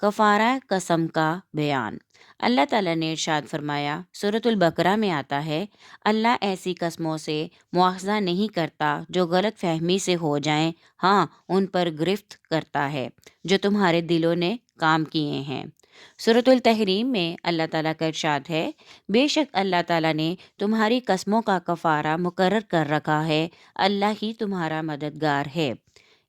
کفارہ قسم کا بیان۔ اللہ تعالیٰ نے ارشاد فرمایا، سورۃ البقرہ میں آتا ہے، اللہ ایسی قسموں سے مواخذہ نہیں کرتا جو غلط فہمی سے ہو جائیں، ہاں ان پر گرفت کرتا ہے جو تمہارے دلوں نے کام کیے ہیں۔ سورۃ التحریم میں اللہ تعالیٰ کا ارشاد ہے، بے شک اللہ تعالیٰ نے تمہاری قسموں کا کفارہ مقرر کر رکھا ہے، اللہ ہی تمہارا مددگار ہے۔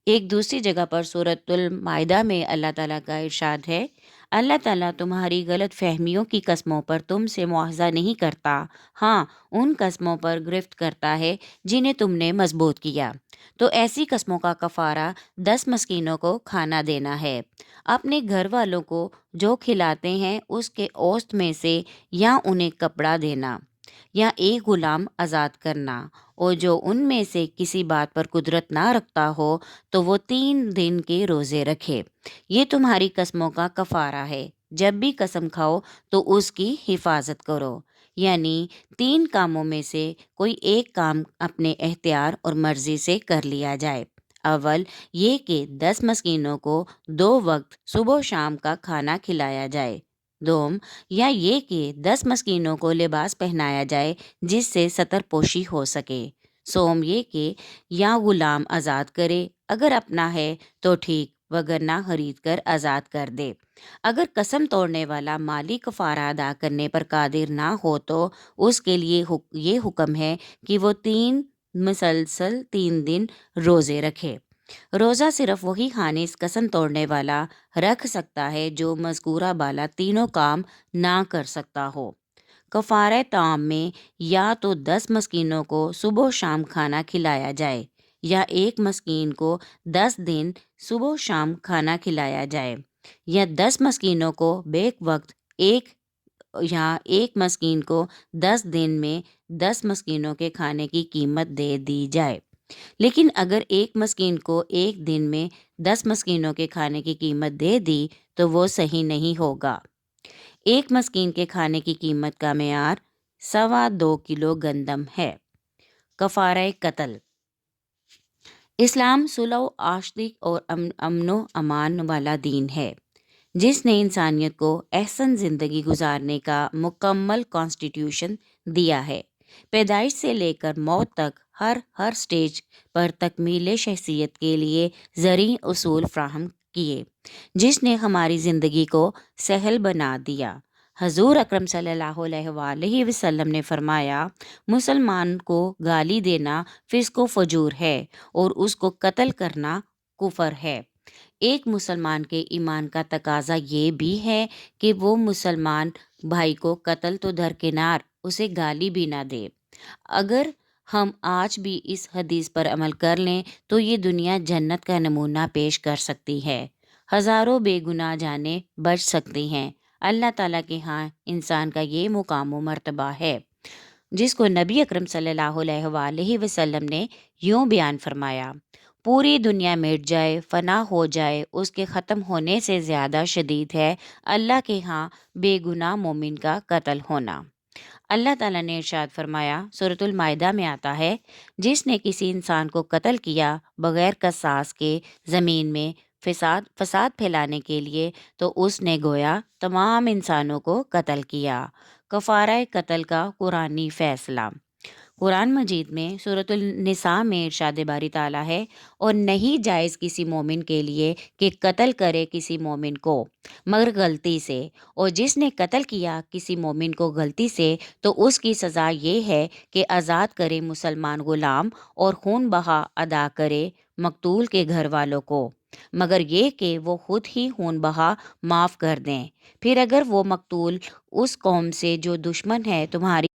ایک دوسری جگہ پر سورۃ المائدہ میں اللہ تعالیٰ کا ارشاد ہے، اللہ تعالیٰ تمہاری غلط فہمیوں کی قسموں پر تم سے مواخذہ نہیں کرتا، ہاں ان قسموں پر گرفت کرتا ہے جنہیں تم نے مضبوط کیا۔ تو ایسی قسموں کا کفارہ 10 مسکینوں کو کھانا دینا ہے۔ اپنے گھر والوں کو جو کھلاتے ہیں اس کے اوسط میں سے، یا انہیں کپڑا دینا، یا ایک غلام آزاد کرنا، اور جو ان میں سے کسی بات پر قدرت نہ رکھتا ہو تو وہ 3 دن کے روزے رکھے۔ یہ تمہاری قسموں کا کفارہ ہے۔ جب بھی قسم کھاؤ تو اس کی حفاظت کرو، یعنی 3 کاموں میں سے کوئی ایک کام اپنے اختیار اور مرضی سے کر لیا جائے۔ اول یہ کہ 10 مسکینوں کو 2 وقت صبح و شام کا کھانا کھلایا جائے۔ دوم، یا یہ کہ 10 مسکینوں کو لباس پہنایا جائے جس سے ستر پوشی ہو سکے۔ سوم، یہ کہ یا غلام آزاد کرے، اگر اپنا ہے تو ٹھیک وگرنہ خرید کر آزاد کر دے۔ اگر قسم توڑنے والا مالی کفارہ ادا کرنے پر قادر نہ ہو تو اس کے لیے یہ حکم ہے کہ وہ 3 دن روزے رکھے۔ روزہ صرف وہی خانص قسم توڑنے والا رکھ سکتا ہے جو مذکورہ بالا تینوں کام نہ کر سکتا ہو۔ کفارہ طعام میں یا تو 10 مسکینوں کو صبح و شام کھانا کھلایا جائے، یا ایک مسکین کو 10 دن صبح و شام کھانا کھلایا جائے، یا 10 مسکینوں کو بیک وقت ایک مسکین کو 10 دن میں 10 مسکینوں کے کھانے کی قیمت دے دی جائے۔ لیکن اگر ایک مسکین کو ایک دن میں 10 مسکینوں کے کھانے کی قیمت دے دی تو وہ صحیح نہیں ہوگا۔ ایک مسکین کے کھانے کی قیمت کا معیار 2.25 کلو گندم ہے۔ کفارہ قتل۔ اسلام صلح و آشتی اور امن و امان والا دین ہے، جس نے انسانیت کو احسن زندگی گزارنے کا مکمل کانسٹیٹیوشن دیا ہے۔ پیدائش سے لے کر موت تک ہر سٹیج پر تکمیل شخصیت کے لیے زرعی اصول فراہم کیے، جس نے ہماری زندگی کو سہل بنا دیا۔ حضور اکرم صلی اللہ علیہ وآلہ وسلم نے فرمایا، مسلمان کو گالی دینا فسق و فجور ہے اور اس کو قتل کرنا کفر ہے۔ ایک مسلمان کے ایمان کا تقاضا یہ بھی ہے کہ وہ مسلمان بھائی کو قتل تو درکنار اسے گالی بھی نہ دے۔ اگر ہم آج بھی اس حدیث پر عمل کر لیں تو یہ دنیا جنت کا نمونہ پیش کر سکتی ہے۔ ہزاروں بے گناہ جانیں بچ سکتی ہیں۔ اللہ تعالیٰ کے ہاں انسان کا یہ مقام و مرتبہ ہے، جس کو نبی اکرم صلی اللہ علیہ وآلہ وسلم نے یوں بیان فرمایا، پوری دنیا مٹ جائے، فنا ہو جائے، اس کے ختم ہونے سے زیادہ شدید ہے اللہ کے ہاں بے گناہ مومن کا قتل ہونا۔ اللہ تعالیٰ نے ارشاد فرمایا، سورۃ المائدہ میں آتا ہے، جس نے کسی انسان کو قتل کیا بغیر قصاص کے زمین میں فساد پھیلانے کے لیے تو اس نے گویا تمام انسانوں کو قتل کیا۔ کفارہ قتل کا قرآنی فیصلہ۔ قرآن مجید میں سورۃ النساء میں ارشاد باری تعالیٰ ہے، اور نہیں جائز کسی مومن کے لیے کہ قتل کرے کسی مومن کو مگر غلطی سے، اور جس نے قتل کیا کسی مومن کو غلطی سے تو اس کی سزا یہ ہے کہ آزاد کرے مسلمان غلام اور خون بہا ادا کرے مقتول کے گھر والوں کو، مگر یہ کہ وہ خود ہی خون بہا معاف کر دیں۔ پھر اگر وہ مقتول اس قوم سے جو دشمن ہے تمہاری،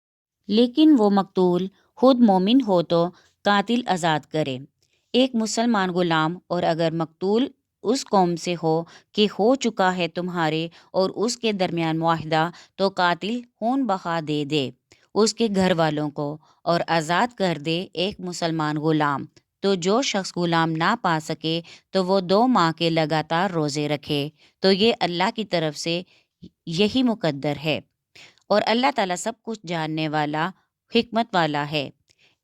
لیکن وہ مقتول خود مومن ہو تو قاتل آزاد کرے ایک مسلمان غلام، اور اگر مقتول اس قوم سے ہو کہ ہو چکا ہے تمہارے اور اس کے درمیان معاہدہ تو قاتل خون بہا دے دے اس کے گھر والوں کو اور آزاد کر دے ایک مسلمان غلام۔ تو جو شخص غلام نہ پا سکے تو وہ 2 ماہ کے لگاتار روزے رکھے، تو یہ اللہ کی طرف سے یہی مقدر ہے، اور اللہ تعالیٰ سب کچھ جاننے والا حکمت والا ہے۔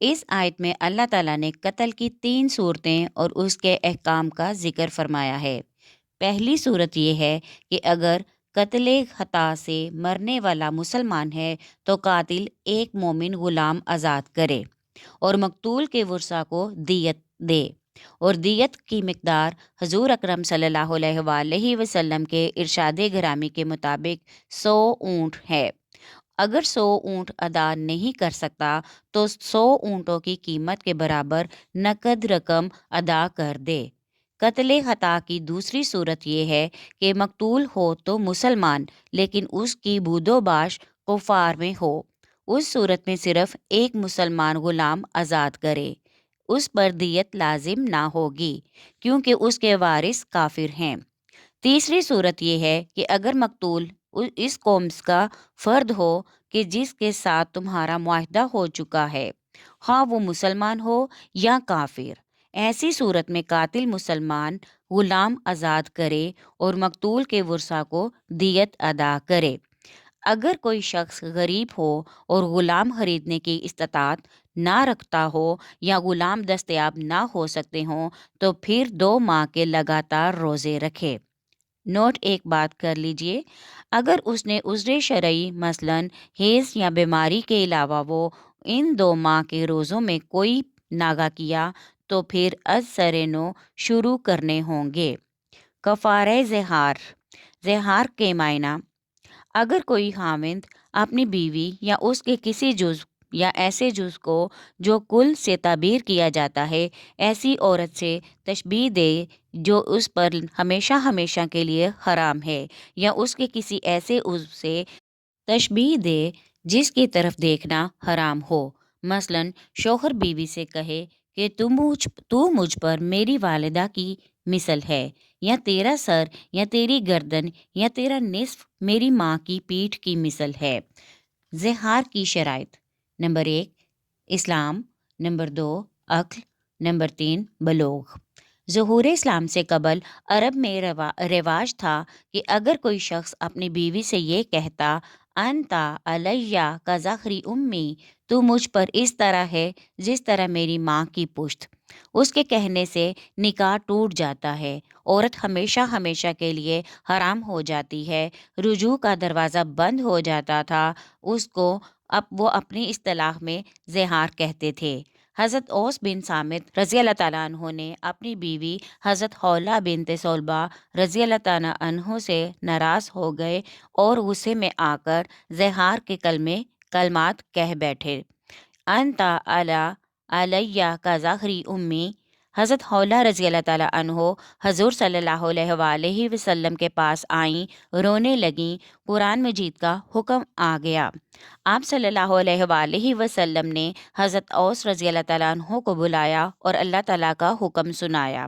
اس آیت میں اللہ تعالیٰ نے قتل کی 3 صورتیں اور اس کے احکام کا ذکر فرمایا ہے۔ پہلی صورت یہ ہے کہ اگر قتل خطا سے مرنے والا مسلمان ہے تو قاتل ایک مومن غلام آزاد کرے اور مقتول کے ورثہ کو دیت دے، اور دیت کی مقدار حضور اکرم صلی اللہ علیہ وآلہ وسلم کے ارشاد گرامی کے مطابق 100 اونٹ ہے۔ اگر 100 اونٹ ادا نہیں کر سکتا تو 100 اونٹوں کی قیمت کے برابر نقد رقم ادا کر دے۔ قتل خطا کی دوسری صورت یہ ہے کہ مقتول ہو تو مسلمان لیکن اس کی بود و باش کفار میں ہو۔ اس صورت میں صرف ایک مسلمان غلام آزاد کرے، اس پر دیت لازم نہ ہوگی کیونکہ اس کے وارث کافر ہیں۔ تیسری صورت یہ ہے کہ اگر مقتول اس قوم کا فرد ہو کہ جس کے ساتھ تمہارا معاہدہ ہو چکا ہے، خواہ وہ مسلمان ہو یا کافر، ایسی صورت میں قاتل مسلمان غلام آزاد کرے اور مقتول کے ورثہ کو دیت ادا کرے۔ اگر کوئی شخص غریب ہو اور غلام خریدنے کی استطاعت نہ رکھتا ہو یا غلام دستیاب نہ ہو سکتے ہوں تو پھر 2 ماہ کے لگاتار روزے رکھے۔ نوٹ ایک بات کر لیجئے، اگر اس نے عذر شرعی مثلاً حیض یا بیماری کے علاوہ وہ ان 2 ماہ کے روزوں میں کوئی ناغہ کیا تو پھر از سر نو شروع کرنے ہوں گے۔ کفارہ زہار۔ زہار کے معنی: اگر کوئی خاوند اپنی بیوی یا اس کے کسی جزو یا ایسے جز کو جو کل سے تعبیر کیا جاتا ہے ایسی عورت سے تشبیہ دے جو اس پر ہمیشہ ہمیشہ کے لیے حرام ہے، یا اس کے کسی ایسے عضو سے تشبیہ دے جس کی طرف دیکھنا حرام ہو، مثلاً شوہر بیوی سے کہے کہ تو مجھ پر میری والدہ کی مثل ہے، یا تیرا سر یا تیری گردن یا تیرا نصف میری ماں کی پیٹھ کی مثل ہے۔ زہار کی شرائط: نمبر 1 اسلام، نمبر 2 عقل، نمبر 3 بلوغ۔ ظہور اسلام سے قبل عرب میں رواج تھا کہ اگر کوئی شخص اپنی بیوی سے یہ کہتا انتا علیہ کا ظہری امی، تو مجھ پر اس طرح ہے جس طرح میری ماں کی پشت، اس کے کہنے سے نکاح ٹوٹ جاتا ہے، عورت ہمیشہ ہمیشہ کے لیے حرام ہو جاتی ہے، رجوع کا دروازہ بند ہو جاتا تھا، اس کو وہ اپنی اصطلاح میں زہار کہتے تھے۔ حضرت اوس بن صامت رضی اللہ تعالیٰ عنہ نے اپنی بیوی حضرت خولہ بنت صلبہ رضی اللہ تعالیٰ عنہ سے ناراض ہو گئے اور غصے میں آ کر زہار کے کلمات کہہ بیٹھے، انتا علیہ کا ظہری امی۔ حضرت خولہ رضی اللہ تعالیٰ عنہ حضور صلی اللہ علیہ وآلہ وسلم کے پاس آئیں، رونے لگیں، قرآن مجید کا حکم آ گیا۔ آپ صلی اللہ علیہ وآلہ وسلم نے حضرت اوس رضی اللہ تعالیٰ عنہ کو بلایا اور اللہ تعالیٰ کا حکم سنایا۔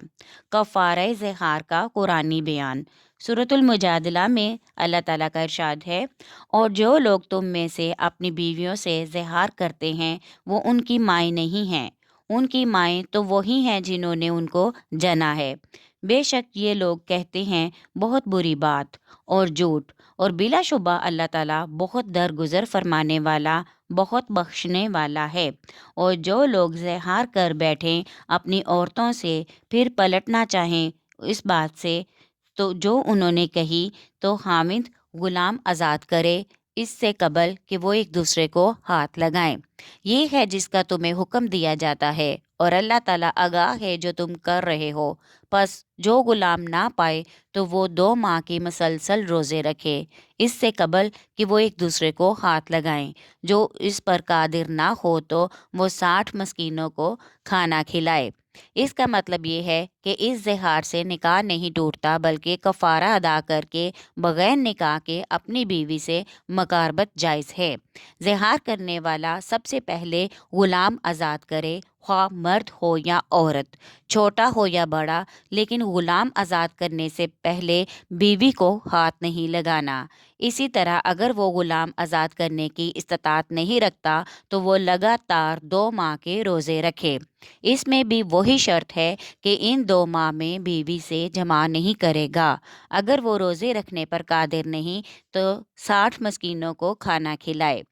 کفارہ زہار کا قرآنی بیان۔ سورۃ المجادلہ میں اللہ تعالیٰ کا ارشاد ہے، اور جو لوگ تم میں سے اپنی بیویوں سے زہار کرتے ہیں وہ ان کی مائیں نہیں ہیں، ان کی مائیں تو وہی ہیں جنہوں نے ان کو جنا ہے۔ بے شک یہ لوگ کہتے ہیں بہت بری بات اور جھوٹ، اور بلا شبہ اللہ تعالیٰ بہت درگزر فرمانے والا، بہت بخشنے والا ہے۔ اور جو لوگ زہار کر بیٹھیں اپنی عورتوں سے پھر پلٹنا چاہیں اس بات سے تو جو انہوں نے کہی، تو خاوند غلام آزاد کرے اس سے قبل کہ وہ ایک دوسرے کو ہاتھ لگائیں۔ یہ ہے جس کا تمہیں حکم دیا جاتا ہے، اور اللہ تعالیٰ آگاہ ہے جو تم کر رہے ہو۔ پس جو غلام نہ پائے تو وہ 2 ماہ کے مسلسل روزے رکھے اس سے قبل کہ وہ ایک دوسرے کو ہاتھ لگائیں۔ جو اس پر قادر نہ ہو تو وہ 60 مسکینوں کو کھانا کھلائے۔ اس کا مطلب یہ ہے کہ اس زہار سے نکاح نہیں ٹوٹتا بلکہ کفارہ ادا کر کے بغیر نکاح کے اپنی بیوی سے مقاربت جائز ہے۔ زہار کرنے والا سب سے پہلے غلام آزاد کرے، خواہ مرد ہو یا عورت، چھوٹا ہو یا بڑا، لیکن غلام آزاد کرنے سے پہلے بیوی کو ہاتھ نہیں لگانا۔ اسی طرح اگر وہ غلام آزاد کرنے کی استطاعت نہیں رکھتا تو وہ لگاتار 2 ماہ کے روزے رکھے۔ اس میں بھی وہی شرط ہے کہ ان 2 ماہ میں بیوی سے جماع نہیں کرے گا۔ اگر وہ روزے رکھنے پر قادر نہیں تو 60 مسکینوں کو کھانا کھلائے۔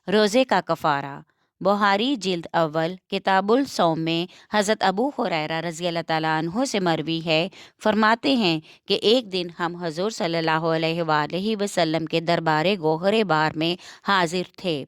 روزے کا کفارہ۔ بخاری جلد اول کتاب الصوم میں حضرت ابو ہریرہ رضی اللہ تعالیٰ عنہ سے مروی ہے، فرماتے ہیں کہ ایک دن ہم حضور صلی اللہ علیہ وآلہ وسلم کے دربار گوہر بار میں حاضر تھے۔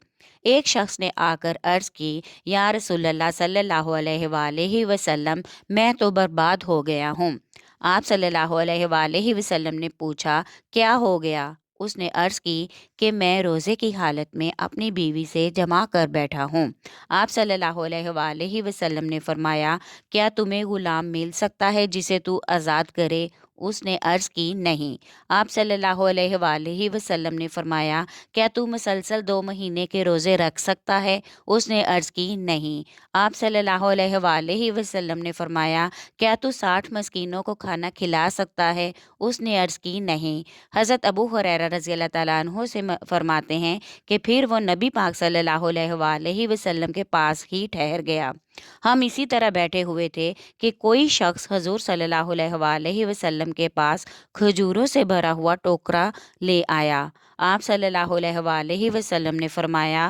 ایک شخص نے آ کر عرض کی، یا رسول اللہ صلی اللہ علیہ وآلہ وسلم، میں تو برباد ہو گیا ہوں۔ آپ صلی اللہ علیہ وآلہ وسلم نے پوچھا، کیا ہو گیا؟ اس نے عرض کی کہ میں روزے کی حالت میں اپنی بیوی سے جمع کر بیٹھا ہوں۔ آپ صلی اللہ علیہ وآلہ وسلم نے فرمایا، کیا تمہیں غلام مل سکتا ہے جسے تو آزاد کرے؟ اس نے عرض کی، نہیں۔ آپ صلی اللہ علیہ وآلہ وسلم نے فرمایا، کیا تو مسلسل 2 مہینے کے روزے رکھ سکتا ہے؟ اس نے عرض کی، نہیں۔ آپ صلی اللہ علیہ وآلہ وسلم نے فرمایا، کیا تو 60 مسکینوں کو کھانا کھلا سکتا ہے؟ اس نے عرض کی، نہیں۔ حضرت ابو ہریرہ رضی اللہ تعالیٰ عنہ سے فرماتے ہیں کہ پھر وہ نبی پاک صلی اللہ علیہ وآلہ وسلم کے پاس ہی ٹھہر گیا۔ ہم اسی طرح بیٹھے ہوئے تھے کہ کوئی شخص حضور صلی اللہ علیہ وآلہ وسلم کے پاس کھجوروں سے بھرا ہوا ٹوکرا لے آیا۔ آپ صلی اللہ علیہ وآلہ وسلم نے فرمایا،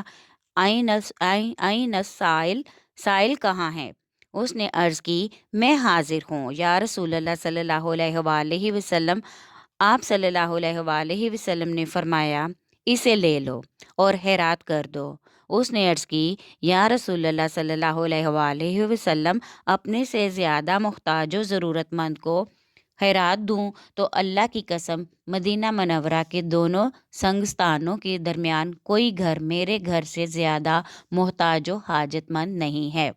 این السائل، سائل کہاں ہے؟ اس نے عرض کی، میں حاضر ہوں یا رسول اللہ صلی اللہ علیہ وآلہ وسلم۔ آپ صلی اللہ علیہ وآلہ وسلم نے فرمایا، اسے لے لو اور خیرات کر دو۔ اس نے عرض کی، یا رسول اللہ صلی اللہ علیہ وآلہ وسلم، اپنے سے زیادہ محتاج و ضرورت مند کو خیرات دوں تو اللہ کی قسم، مدینہ منورہ کے دونوں سنگستانوں کے درمیان کوئی گھر میرے گھر سے زیادہ محتاج و حاجت مند نہیں ہے۔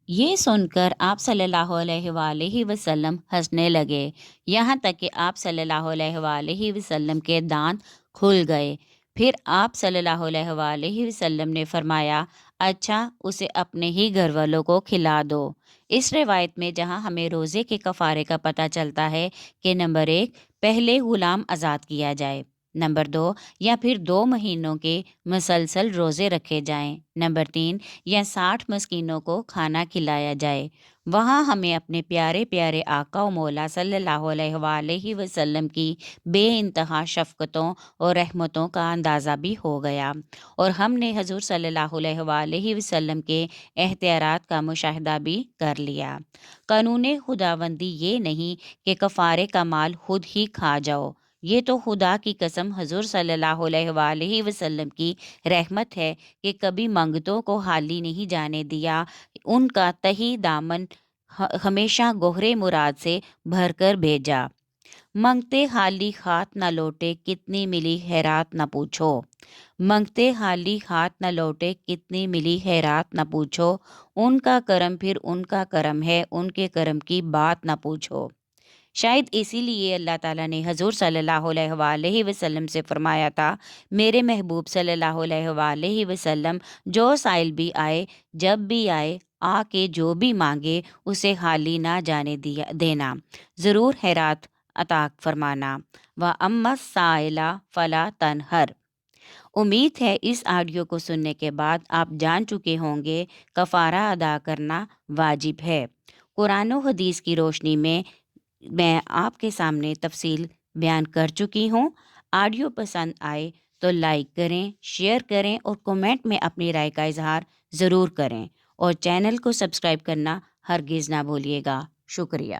یہ سن کر آپ صلی اللہ علیہ وآلہ وسلم ہنسنے لگے، یہاں تک کہ آپ صلی اللہ علیہ وآلہ وسلم کے دانت کھل گئے۔ پھر آپ صلی اللہ علیہ وآلہ وسلم نے فرمایا، اچھا، اسے اپنے ہی گھر والوں کو کھلا دو۔ اس روایت میں جہاں ہمیں روزے کے کفارے کا پتہ چلتا ہے کہ نمبر 1، پہلے غلام آزاد کیا جائے، نمبر 2، یا پھر 2 مہینوں کے مسلسل روزے رکھے جائیں، نمبر 3، یا 60 مسکینوں کو کھانا کھلایا جائے، وہاں ہمیں اپنے پیارے پیارے آقا و مولا صلی اللہ علیہ وآلہ وسلم کی بے انتہا شفقتوں اور رحمتوں کا اندازہ بھی ہو گیا، اور ہم نے حضور صلی اللہ علیہ وآلہ وسلم کے اختیارات کا مشاہدہ بھی کر لیا۔ قانون خداوندی یہ نہیں کہ کفارے کا مال خود ہی کھا جاؤ، یہ تو خدا کی قسم حضور صلی اللہ علیہ وآلہ وسلم کی رحمت ہے کہ کبھی منگتوں کو خالی نہیں جانے دیا، ان کا تہی دامن ہمیشہ گوہر مراد سے بھر کر بھیجا۔ منگتے خالی ہاتھ نہ لوٹے، کتنی ملی خیرات نہ پوچھو۔ منگتے خالی ہاتھ نہ لوٹے، کتنی ملی خیرات نہ پوچھو، ان کا کرم پھر ان کا کرم ہے، ان کے کرم کی بات نہ پوچھو۔ شاید اسی لیے اللہ تعالیٰ نے حضور صلی اللہ علیہ وآلہ وسلم سے فرمایا تھا، میرے محبوب صلی اللہ علیہ وآلہ وسلم، جو سائل بھی آئے، جب بھی آئے، آ کے جو بھی مانگے اسے خالی نہ جانے دینا، ضرور خیرات عطا فرمانا۔ وَأَمَّا السَّائِلَ فَلَا تَنْهَرْ۔ امید ہے اس آڈیو کو سننے کے بعد آپ جان چکے ہوں گے کفارہ ادا کرنا واجب ہے۔ قرآن و حدیث کی روشنی میں آپ کے سامنے تفصیل بیان کر چکی ہوں۔ آڈیو پسند آئے تو لائک کریں، شیئر کریں اور کومنٹ میں اپنی رائے کا اظہار ضرور کریں، اور چینل کو سبسکرائب کرنا ہرگز نہ بھولیے گا۔ شکریہ۔